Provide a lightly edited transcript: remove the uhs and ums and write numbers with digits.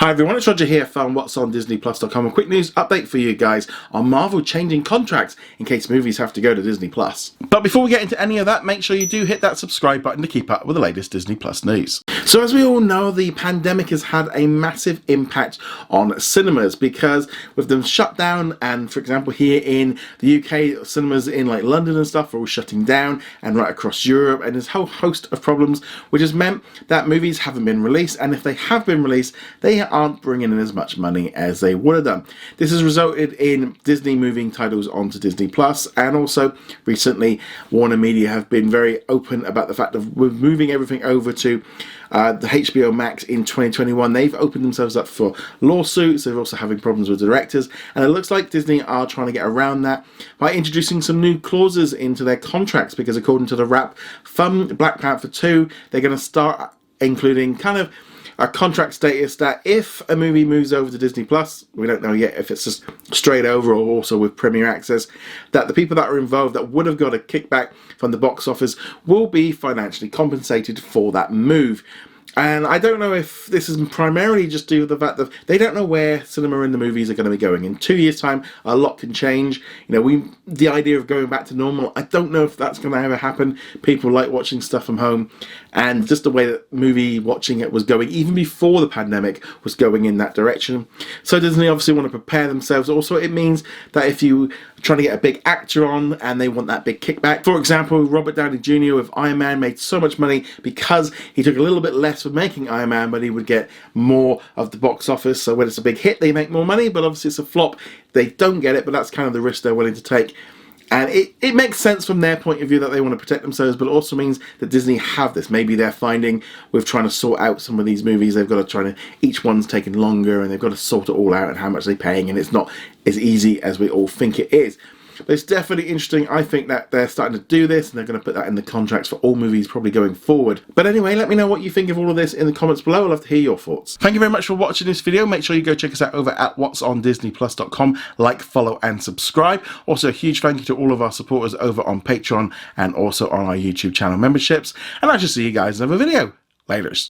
Hi everyone, it's Roger here from What's on DisneyPlus.com. A quick news update for you guys on Marvel changing contracts in case movies have to go to Disney Plus. But before we get into any of that, make sure you do hit that subscribe button to keep up with the latest Disney Plus news. So as we all know, the pandemic has had a massive impact on cinemas because with them shut down, and for example here in the UK, cinemas in like London and stuff are all shutting down, and right across Europe, and there's a whole host of problems, which has meant that movies haven't been released, and if they have been released, they aren't bringing in as much money as they would have done. This has resulted in Disney moving titles onto Disney Plus, and also recently Warner Media have been very open about the fact of moving everything over to the HBO Max in 2021. They've opened themselves up for lawsuits. They're also having problems with directors, and it looks like Disney are trying to get around that by introducing some new clauses into their contracts, because according to the wrap from Black Panther 2, they're going to start including kind of a contract status that if a movie moves over to Disney Plus, we don't know yet if it's just straight over or also with Premier Access, that the people that are involved that would have got a kickback from the box office will be financially compensated for that move. And I don't know if this is primarily just due to the fact that they don't know where cinema and the movies are going to be going. In 2 years' time, a lot can change. You know, the idea of going back to normal, I don't know if that's going to ever happen. People like watching stuff from home, and just the way that movie watching it was going, even before the pandemic, was going in that direction. So Disney obviously want to prepare themselves. Also, it means that if you are trying to get a big actor on and they want that big kickback, for example, Robert Downey Jr. with Iron Man made so much money because he took a little bit less for making Iron Man, but he would get more of the box office. So when it's a big hit, they make more money, but obviously it's a flop, they don't get it. But that's kind of the risk they're willing to take. And it makes sense from their point of view that they want to protect themselves, but it also means that Disney have this. Maybe they're finding with trying to sort out some of these movies, they've got to try to, each one's taking longer, and they've got to sort it all out and how much they're paying, and it's not as easy as we all think it is. But it's definitely interesting. I think that they're starting to do this, and they're going to put that in the contracts for all movies probably going forward. But anyway, let me know what you think of all of this in the comments below. I'd love to hear your thoughts. Thank you very much for watching this video. Make sure you go check us out over at whatsondisneyplus.com. Like, follow, and subscribe. Also, a huge thank you to all of our supporters over on Patreon and also on our YouTube channel memberships. And I shall see you guys in another video. Laters.